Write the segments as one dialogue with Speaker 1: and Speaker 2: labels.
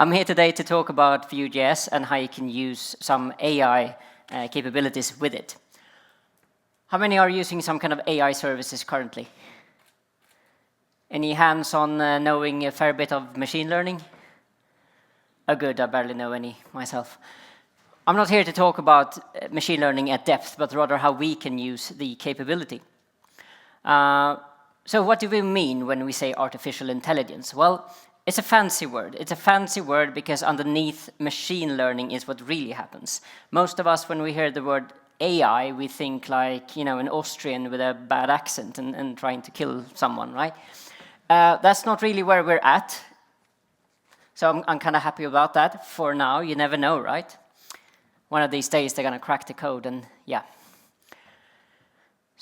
Speaker 1: I'm here today to talk about Vue.js and how you can use some AI capabilities with it. How many are using some kind of AI services currently? Any hands on knowing a fair bit of machine learning? Oh, good, I barely know any myself. I'm not here to talk about machine learning at depth, but rather how we can use the capability. So what do we mean when we say artificial intelligence? Well, it's a fancy word. It's a fancy word because underneath machine learning is what really happens. Most of us, when we hear the word AI, we think like, you know, an Austrian with a bad accent and trying to kill someone, right? That's not really where we're at. So I'm kind of happy about that for now. You never know, right? One of these days they're going to crack the code and yeah.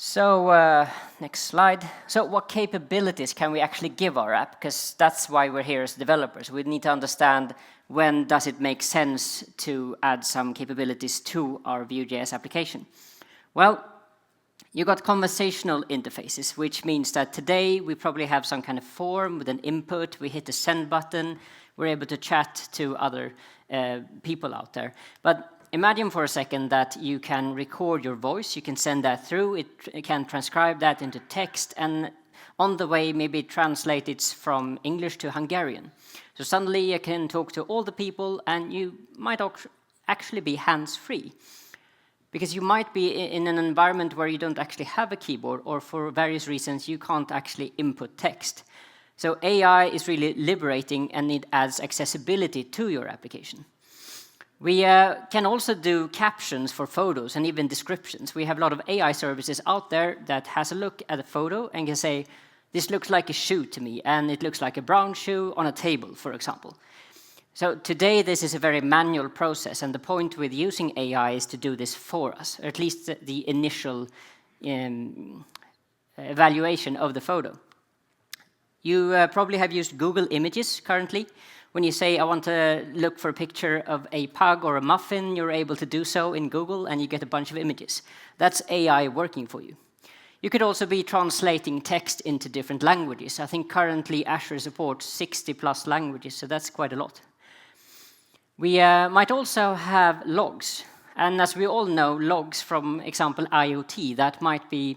Speaker 1: So next slide. So what capabilities can we actually give our app? Because that's why we're here as developers. We need to understand when does it make sense to add some capabilities to our Vue.js application. Well, you got conversational interfaces, which means that today we probably have some kind of form with an input. We hit the send button. We're able to chat to other people out there. But imagine for a second that you can record your voice, you can send that through, it can transcribe that into text, and on the way maybe translate it from English to Hungarian. So suddenly you can talk to all the people and you might actually be hands-free. Because you might be in an environment where you don't actually have a keyboard, or for various reasons you can't actually input text. So AI is really liberating and it adds accessibility to your application. We can also do captions for photos and even descriptions. We have a lot of AI services out there that has a look at a photo and can say, this looks like a shoe to me, and it looks like a brown shoe on a table, for example. So today this is a very manual process, and the point with using AI is to do this for us, or at least the initial evaluation of the photo. You probably have used Google Images currently. When you say, I want to look for a picture of a pug or a muffin, you're able to do so in Google and you get a bunch of images. That's AI working for you. You could also be translating text into different languages. I think currently Azure supports 60+ languages, so that's quite a lot. We might also have logs. And as we all know, logs from example IoT, that might be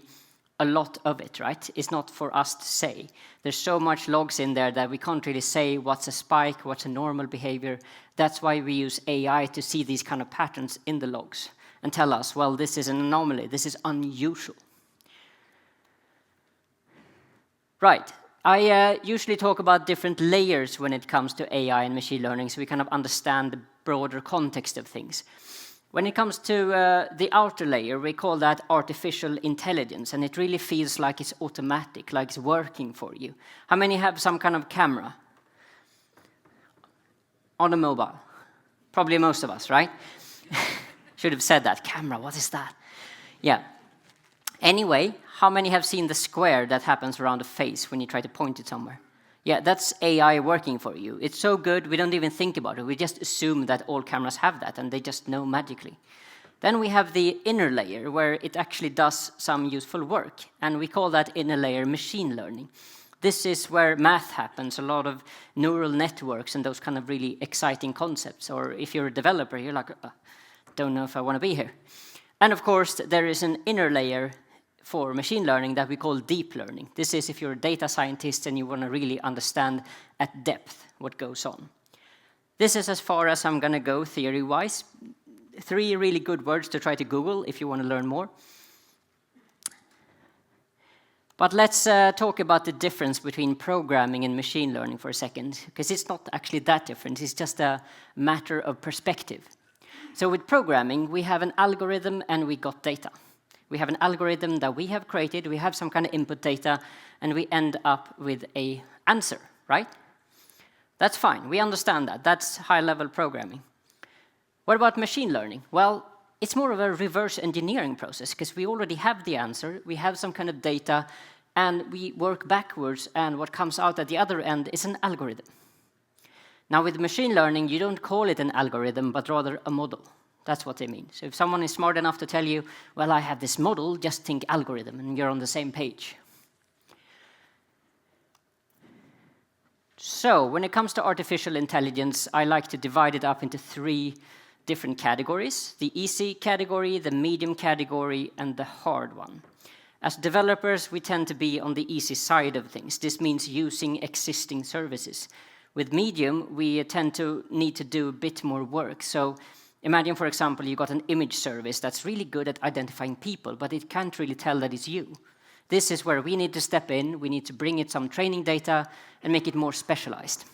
Speaker 1: a lot of it, right? It's not for us to say. There's so much logs in there that we can't really say what's a spike, what's a normal behavior. That's why we use AI to see these kind of patterns in the logs and tell us, well, this is an anomaly, this is unusual. Right. I usually talk about different layers when it comes to AI and machine learning, so we kind of understand the broader context of things. When it comes to the outer layer, we call that artificial intelligence, and it really feels like it's automatic, like it's working for you. How many have some kind of camera on a mobile? Probably most of us, right? Should have said that. Camera, what is that? Yeah. Anyway, how many have seen the square that happens around a face when you try to point it somewhere? Yeah, that's AI working for you. It's so good, we don't even think about it. We just assume that all cameras have that, and they just know magically. Then we have the inner layer, where it actually does some useful work, and we call that inner layer machine learning. This is where math happens, a lot of neural networks and those kind of really exciting concepts. Or if you're a developer, you're like, don't know if I want to be here. And of course, there is an inner layer for machine learning that we call deep learning. This is if you're a data scientist and you want to really understand at depth what goes on. This is as far as I'm going to go theory-wise. 3 really good words to try to Google if you want to learn more. But let's talk about the difference between programming and machine learning for a second, because it's not actually that different. It's just a matter of perspective. So with programming, we have an algorithm and we got data. We have an algorithm that we have created, we have some kind of input data, and we end up with an answer, right? That's fine, we understand that. That's high-level programming. What about machine learning? Well, it's more of a reverse engineering process, because we already have the answer, we have some kind of data, and we work backwards, and what comes out at the other end is an algorithm. Now, with machine learning, you don't call it an algorithm, but rather a model. That's what they mean. So if someone is smart enough to tell you, well, I have this model, just think algorithm, and you're on the same page. So when it comes to artificial intelligence, I like to divide it up into 3 different categories: the easy category, the medium category, and the hard one. As developers, we tend to be on the easy side of things. This means using existing services. With medium, we tend to need to do a bit more work. So imagine, for example, you got an image service that's really good at identifying people, but it can't really tell that it's you. This is where we need to step in. We need to bring it some training data and make it more specialized.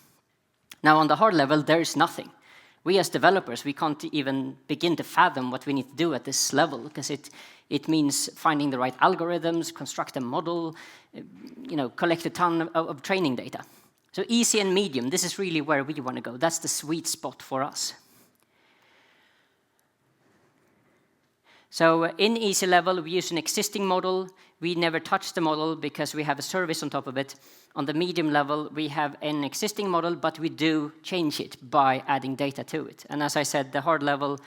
Speaker 1: Now, on the hard level, there is nothing. We as developers, we can't even begin to fathom what we need to do at this level, because it means finding the right algorithms, construct a model, collect a ton of training data. So easy and medium, this is really where we want to go. That's the sweet spot for us. So in easy level, we use an existing model. We never touch the model because we have a service on top of it. On the medium level, we have an existing model, but we do change it by adding data to it. And as I said, the hard level,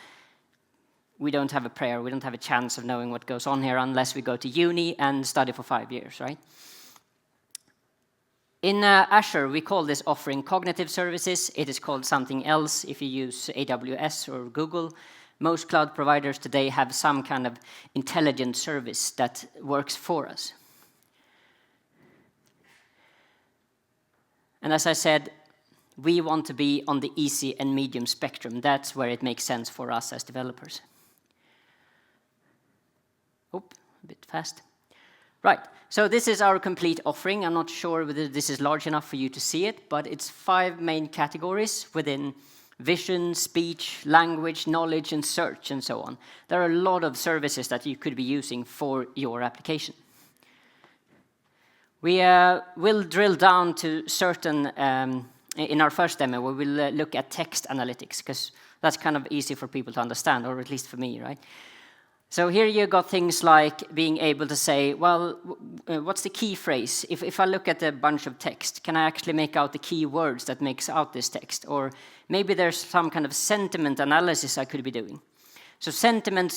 Speaker 1: we don't have a prayer. We don't have a chance of knowing what goes on here unless we go to uni and study for 5 years, right? In Azure, we call this offering cognitive services. It is called something else if you use AWS or Google. Most cloud providers today have some kind of intelligent service that works for us. And as I said, we want to be on the easy and medium spectrum. That's where it makes sense for us as developers. Oh, a bit fast. Right, so this is our complete offering. I'm not sure whether this is large enough for you to see it, but it's 5 main categories within vision, speech, language, knowledge, and search, and so on. There are a lot of services that you could be using for your application. We will drill down to certain, in our first demo, we will look at text analytics, because that's kind of easy for people to understand, or at least for me, right? So here you got things like being able to say, well, what's the key phrase? If I look at a bunch of text, can I actually make out the key words that makes out this text? Or maybe there's some kind of sentiment analysis I could be doing. So sentiment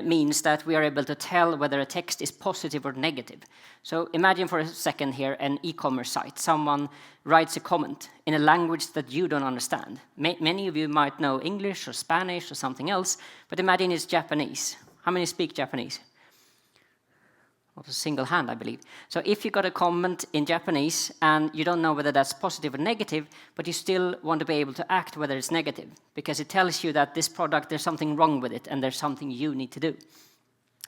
Speaker 1: means that we are able to tell whether a text is positive or negative. So imagine for a second here an e-commerce site. Someone writes a comment in a language that you don't understand. Many of you might know English or Spanish or something else, but imagine it's Japanese. How many speak Japanese? Not a single hand, I believe. So if you got a comment in Japanese and you don't know whether that's positive or negative, but you still want to be able to act whether it's negative, because it tells you that this product, there's something wrong with it and there's something you need to do.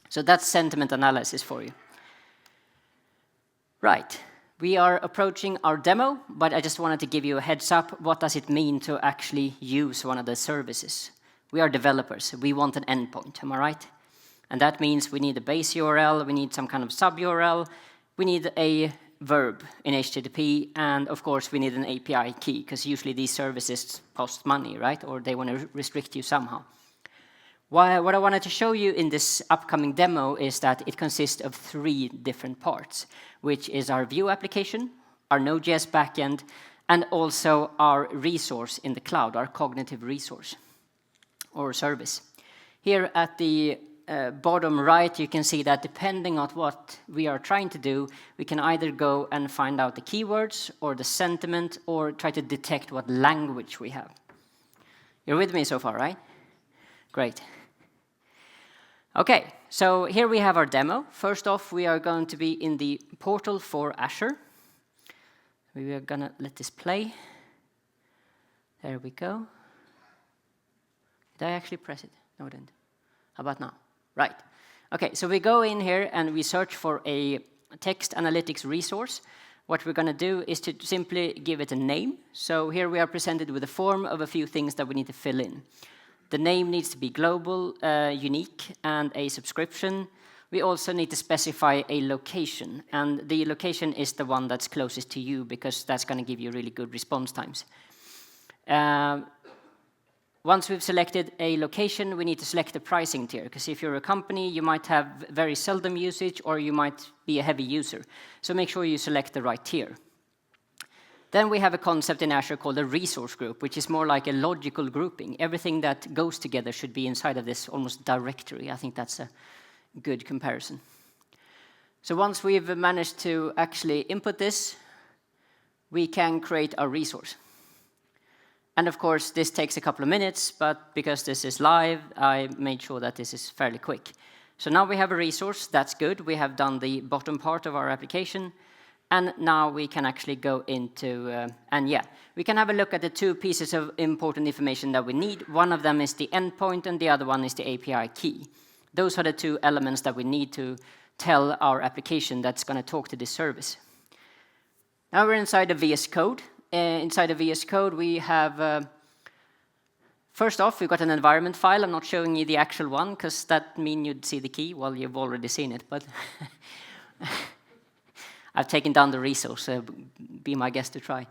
Speaker 1: So that's sentiment analysis for you. Right, we are approaching our demo, but I just wanted to give you a heads up. What does it mean to actually use one of the services? We are developers. We want an endpoint, am I right? And that means we need a base URL, we need some kind of sub-URL, we need a verb in HTTP, and of course we need an API key, because usually these services cost money, right? Or they want to restrict you somehow. What I wanted to show you in this upcoming demo is that it consists of 3 different parts, which is our Vue application, our Node.js backend, and also our resource in the cloud, our cognitive resource or service. Here at the bottom right, you can see that depending on what we are trying to do, we can either go and find out the keywords or the sentiment or try to detect what language we have. You're with me so far, right? Great. Okay, so here we have our demo. First off, we are going to be in the portal for Azure. We are going to let this play. There we go. Did I actually press it? No, I didn't. How about now? Right. Okay, so we go in here and we search for a text analytics resource. What we're going to do is to simply give it a name. So here we are presented with a form of a few things that we need to fill in. The name needs to be global, unique, and a subscription. We also need to specify a location, and the location is the one that's closest to you, because that's going to give you really good response times. Once we've selected a location, we need to select the pricing tier, because if you're a company, you might have very seldom usage, or you might be a heavy user. So make sure you select the right tier. Then we have a concept in Azure called a resource group, which is more like a logical grouping. Everything that goes together should be inside of this almost directory. I think that's a good comparison. So once we've managed to actually input this, we can create a resource. And of course, this takes a couple of minutes, but because this is live, I made sure that this is fairly quick. So now we have a resource, that's good. We have done the bottom part of our application. And now we can actually go into, we can have a look at the two pieces of important information that we need. One of them is the endpoint, and the other one is the API key. Those are the two elements that we need to tell our application that's going to talk to this service. Now we're inside the VS Code. Inside the VS Code, we have, first off, we've got an environment file. I'm not showing you the actual one, because that means you'd see the key. Well, you've already seen it, but I've taken down the resource, so be my guest to try.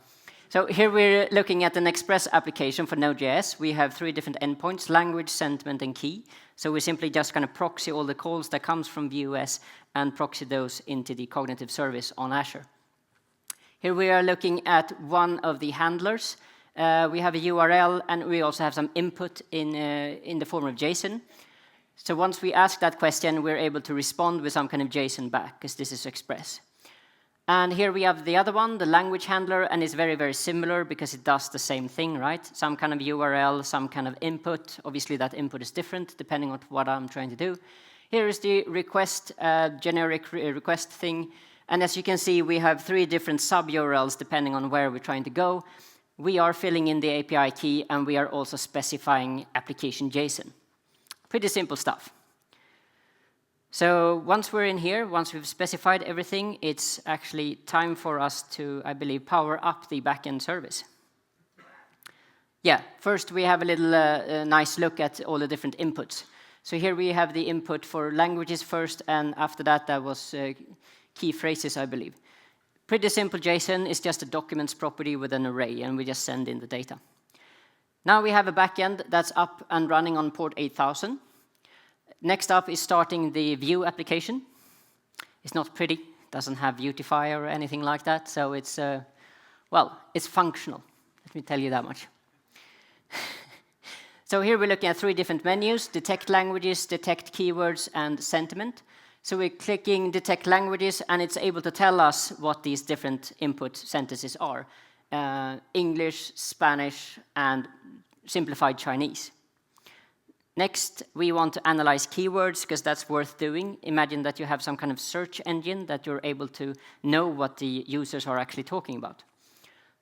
Speaker 1: So here we're looking at an Express application for Node.js. We have 3 different endpoints, language, sentiment, and key. So we're simply just going to proxy all the calls that comes from Vue.js and proxy those into the cognitive service on Azure. Here we are looking at one of the handlers. We have a URL, and we also have some input in the form of JSON. So once we ask that question, we're able to respond with some kind of JSON back, because this is Express. And here we have the other one, the language handler, and it's very, very similar because it does the same thing, right? Some kind of URL, some kind of input. Obviously, that input is different depending on what I'm trying to do. Here is the request, generic request thing. And as you can see, we have 3 different sub-URLs depending on where we're trying to go. We are filling in the API key, and we are also specifying application JSON. Pretty simple stuff. So once we're in here, once we've specified everything, it's actually time for us to, I believe, power up the backend service. Yeah, first we have a little nice look at all the different inputs. So here we have the input for languages first, and after that, that was key phrases, I believe. Pretty simple JSON. It's just a documents property with an array, and we just send in the data. Now we have a backend that's up and running on port 8000. Next up is starting the Vue application. It's not pretty, doesn't have Vuetify or anything like that, so it's, well, it's functional. Let me tell you that much. So here we're looking at 3 different menus: detect languages, detect keywords, and sentiment. So we're clicking detect languages, and it's able to tell us what these different input sentences are. English, Spanish, and simplified Chinese. Next, we want to analyze keywords, because that's worth doing. Imagine that you have some kind of search engine that you're able to know what the users are actually talking about.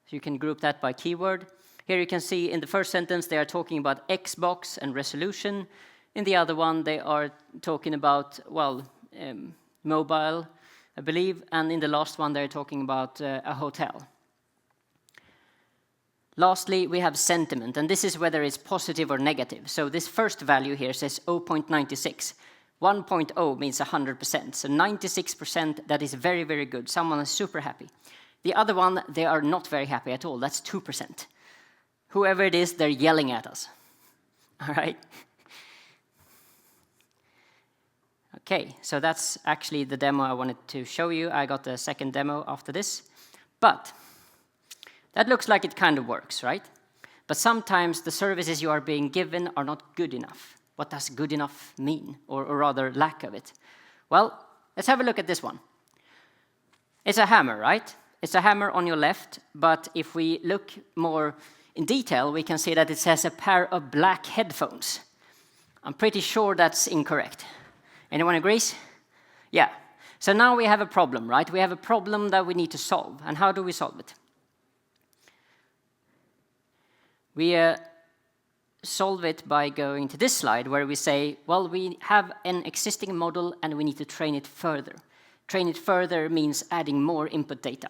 Speaker 1: So you can group that by keyword. Here you can see in the first sentence they are talking about Xbox and resolution. In the other one they are talking about, well, mobile, I believe. And in the last one they're talking about a hotel. Lastly, we have sentiment, and this is whether it's positive or negative. So this first value here says 0.96. 1.0 means 100%, so 96%, that is very, very good. Someone is super happy. The other one, they are not very happy at all. That's 2%. Whoever it is, they're yelling at us. All right? Okay, so that's actually the demo I wanted to show you. I got a second demo after this. But that looks like it kind of works, right? But sometimes the services you are being given are not good enough. What does good enough mean, or rather lack of it? Well, let's have a look at this one. It's a hammer, right? It's a hammer on your left, but if we look more in detail, we can see that it says a pair of black headphones. I'm pretty sure that's incorrect. Anyone agrees? Yeah. So now we have a problem, right? We have a problem that we need to solve. And how do we solve it? We solve it by going to this slide where we say, well, we have an existing model and we need to train it further. Train it further means adding more input data.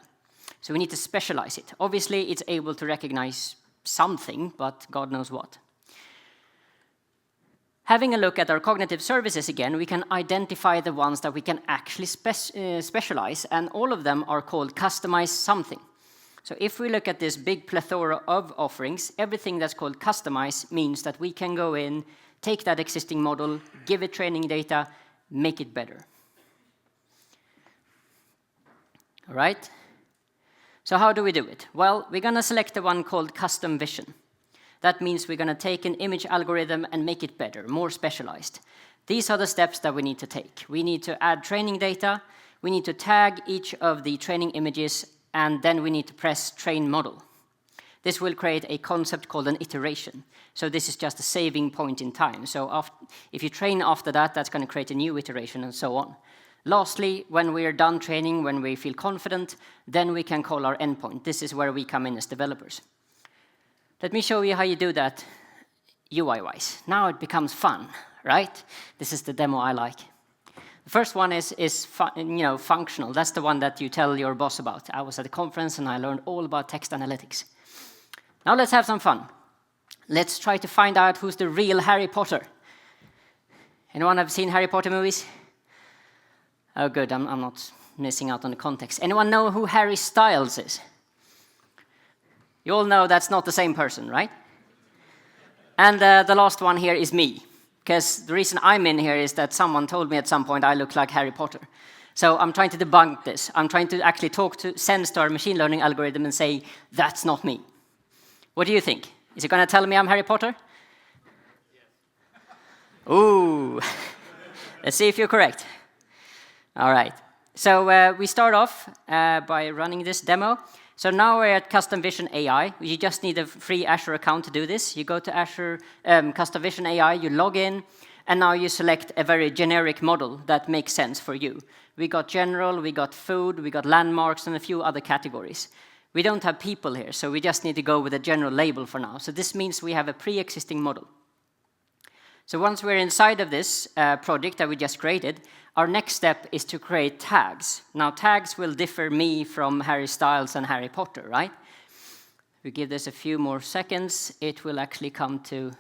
Speaker 1: So we need to specialize it. Obviously, it's able to recognize something, but God knows what. Having a look at our cognitive services again, we can identify the ones that we can actually specialize, and all of them are called customize something. So if we look at this big plethora of offerings, everything that's called customize means that we can go in, take that existing model, give it training data, make it better. All right? So how do we do it? Well, we're going to select the one called custom vision. That means we're going to take an image algorithm and make it better, more specialized. These are the steps that we need to take. We need to add training data. We need to tag each of the training images and then we need to press train model. This will create a concept called an iteration. So this is just a saving point in time. So if you train after that, that's going to create a new iteration and so on. Lastly, when we are done training, when we feel confident, then we can call our endpoint. This is where we come in as developers. Let me show you how you do that UI-wise. Now it becomes fun, right? This is the demo I like. The first one is functional. That's the one that you tell your boss about. I was at a conference and I learned all about text analytics. Now let's have some fun. Let's try to find out who's the real Harry Potter. Anyone have seen Harry Potter movies? Oh, good. I'm not missing out on the context. Anyone know who Harry Styles is? You all know that's not the same person, right? And the last one here is me. Because the reason I'm in here is that someone told me at some point I look like Harry Potter. So I'm trying to debunk this. I'm trying to actually talk to sense to our machine learning algorithm and say, that's not me. What do you think? Is it going to tell me I'm Harry Potter? Yes. Ooh. Let's see if you're correct. All right. So we start off by running this demo. So now we're at Custom Vision AI. You just need a free Azure account to do this. You go to Azure Custom Vision AI, you log in, and now you select a very generic model that makes sense for you. We got general, we got food, we got landmarks, and a few other categories. We don't have people here, so we just need to go with a general label for now. So this means we have a pre-existing model. So once we're inside of this project that we just created, our next step is to create tags. Now, tags will differ me from Harry Styles and Harry Potter, right? We give this a few more seconds, it will actually come to...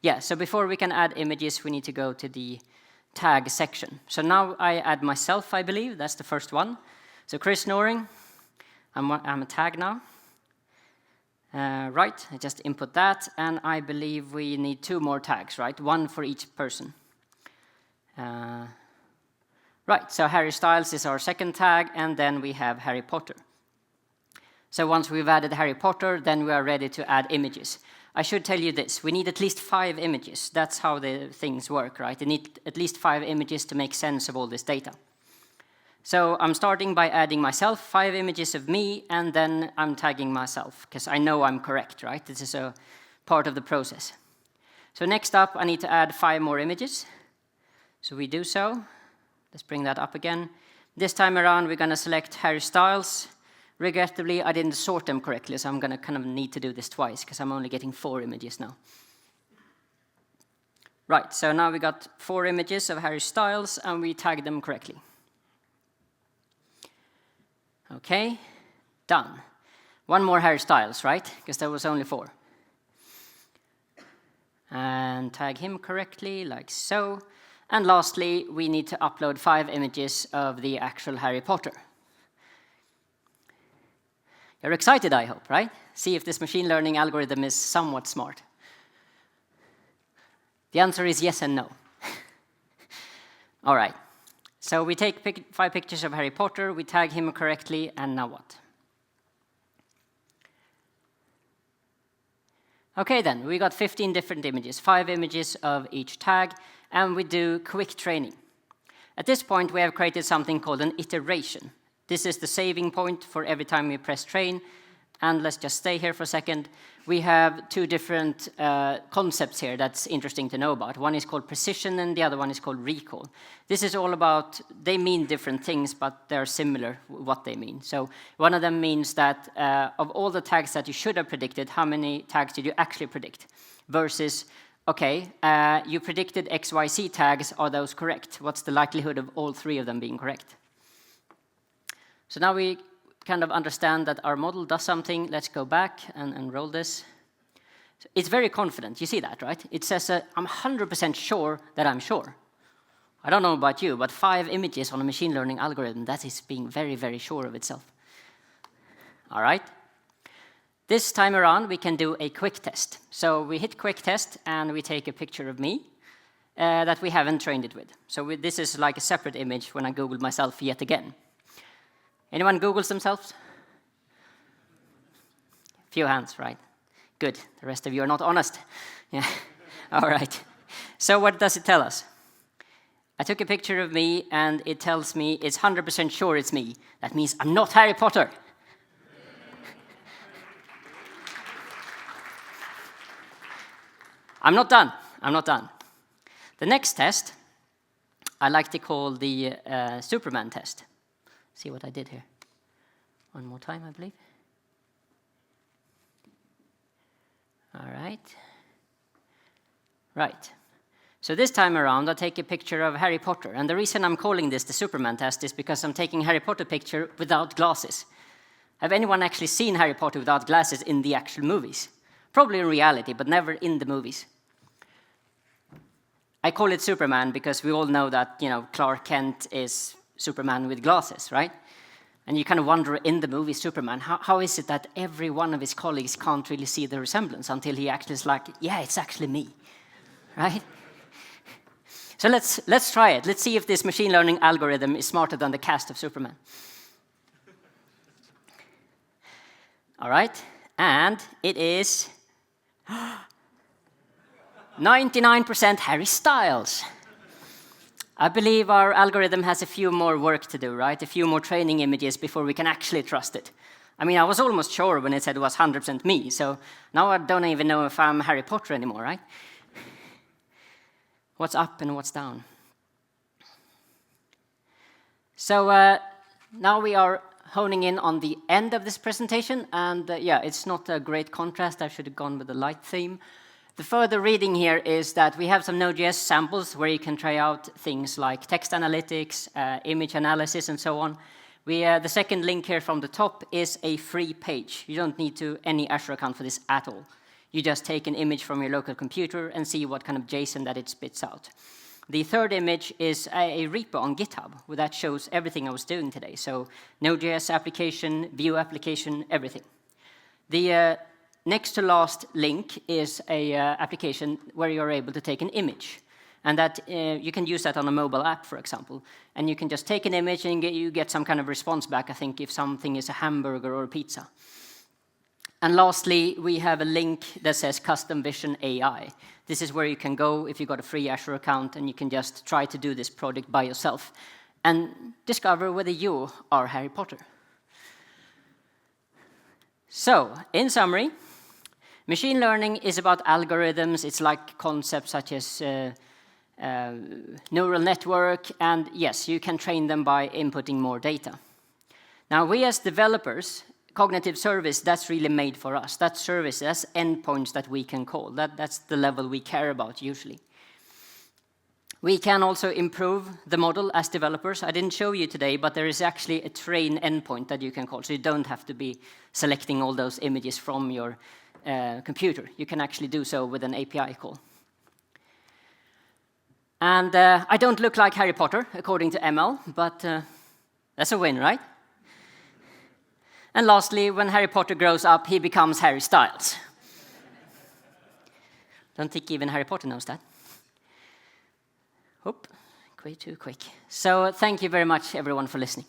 Speaker 1: Yeah, so before we can add images, we need to go to the tag section. So now I add myself, I believe. That's the first one. So Chris Noring, I'm a tag now. Right, I just input that, and I believe we need 2 more tags, right? 1 for each person. Right, so Harry Styles is our second tag, and then we have Harry Potter. So once we've added Harry Potter, then we are ready to add images. I should tell you this, we need at least 5 images. That's how the things work, right? You need at least 5 images to make sense of all this data. So I'm starting by adding myself, 5 images of me, and then I'm tagging myself, because I know I'm correct, right? This is a part of the process. So next up, I need to add 5 more images. So we do so. Let's bring that up again. This time around, we're going to select Harry Styles. Regrettably, I didn't sort them correctly, so I'm going to kind of need to do this twice, because I'm only getting 4 images now. Right, so now we got 4 images of Harry Styles, and we tagged them correctly. Okay, done. 1 more Harry Styles, right? Because there was only 4. And tag him correctly, like so. And lastly, we need to upload 5 images of the actual Harry Potter. You're excited, I hope, right? See if this machine learning algorithm is somewhat smart. The answer is yes and no. All right. So we take 5 pictures of Harry Potter, we tag him correctly, and now what? Okay then, we got 15 different images, 5 images of each tag, and we do quick training. At this point, we have created something called an iteration. This is the saving point for every time we press train, and let's just stay here for a second. We have 2 different concepts here that's interesting to know about. One is called precision, and the other one is called recall. This is all about, they mean different things, but they're similar what they mean. So one of them means that of all the tags that you should have predicted, how many tags did you actually predict? Versus, okay, you predicted XYZ tags, are those correct? What's the likelihood of all 3 of them being correct? So now we kind of understand that our model does something. Let's go back and roll this. So it's very confident. You see that, right? It says, I'm 100% sure that I'm sure. I don't know about you, but 5 images on a machine learning algorithm, that is being very, very sure of itself. All right. This time around, we can do a quick test. So we hit quick test, and we take a picture of me that we haven't trained it with. So this is like a separate image when I Googled myself yet again. Anyone Googles themselves? Few hands, right? Good. The rest of you are not honest. Yeah. All right. So what does it tell us? I took a picture of me, and it tells me it's 100% sure it's me. That means I'm not Harry Potter. I'm not done. I'm not done. The next test, I like to call the Superman test. See what I did here. One more time, I believe. All right. Right. So this time around, I'll take a picture of Harry Potter. And the reason I'm calling this the Superman test is because I'm taking Harry Potter picture without glasses. Have anyone actually seen Harry Potter without glasses in the actual movies? Probably in reality, but never in the movies. I call it Superman because we all know that, Clark Kent is Superman with glasses, right? And you kind of wonder in the movie Superman, how is it that every one of his colleagues can't really see the resemblance until he actually is like, yeah, it's actually me, right? So let's try it. Let's see if this machine learning algorithm is smarter than the cast of Superman. All right, and it is 99% Harry Styles. I believe our algorithm has a few more work to do, right? A few more training images before we can actually trust it. I mean, I was almost sure when it said it was 100% me, so now I don't even know if I'm Harry Potter anymore, right? What's up and what's down? So now we are honing in on the end of this presentation, and yeah, it's not a great contrast. I should have gone with the light theme. The further reading here is that we have some Node.js samples where you can try out things like text analytics, image analysis, and so on. The second link here from the top is a free page. You don't need any Azure account for this at all. You just take an image from your local computer and see what kind of JSON that it spits out. The third image is a repo on GitHub, where that shows everything I was doing today. So Node.js application, Vue application, everything. The next to last link is a application where you're able to take an image. And that you can use that on a mobile app, for example. And you can just take an image and you get some kind of response back, I think, if something is a hamburger or a pizza. And lastly, we have a link that says Custom Vision AI. This is where you can go if you've got a free Azure account, and you can just try to do this project by yourself and discover whether you are Harry Potter. So, in summary, machine learning is about algorithms. It's like concepts such as neural network, and yes, you can train them by inputting more data. Now, we as developers, cognitive service, that's really made for us. That's service, that's endpoints that we can call. That's the level we care about usually. We can also improve the model as developers. I didn't show you today, but there is actually a train endpoint that you can call, so you don't have to be selecting all those images from your computer. You can actually do so with an API call. And I don't look like Harry Potter, according to ML, but that's a win, right? And lastly, when Harry Potter grows up, he becomes Harry Styles. Don't think even Harry Potter knows that. Oop, way too quick. So thank you very much, everyone, for listening.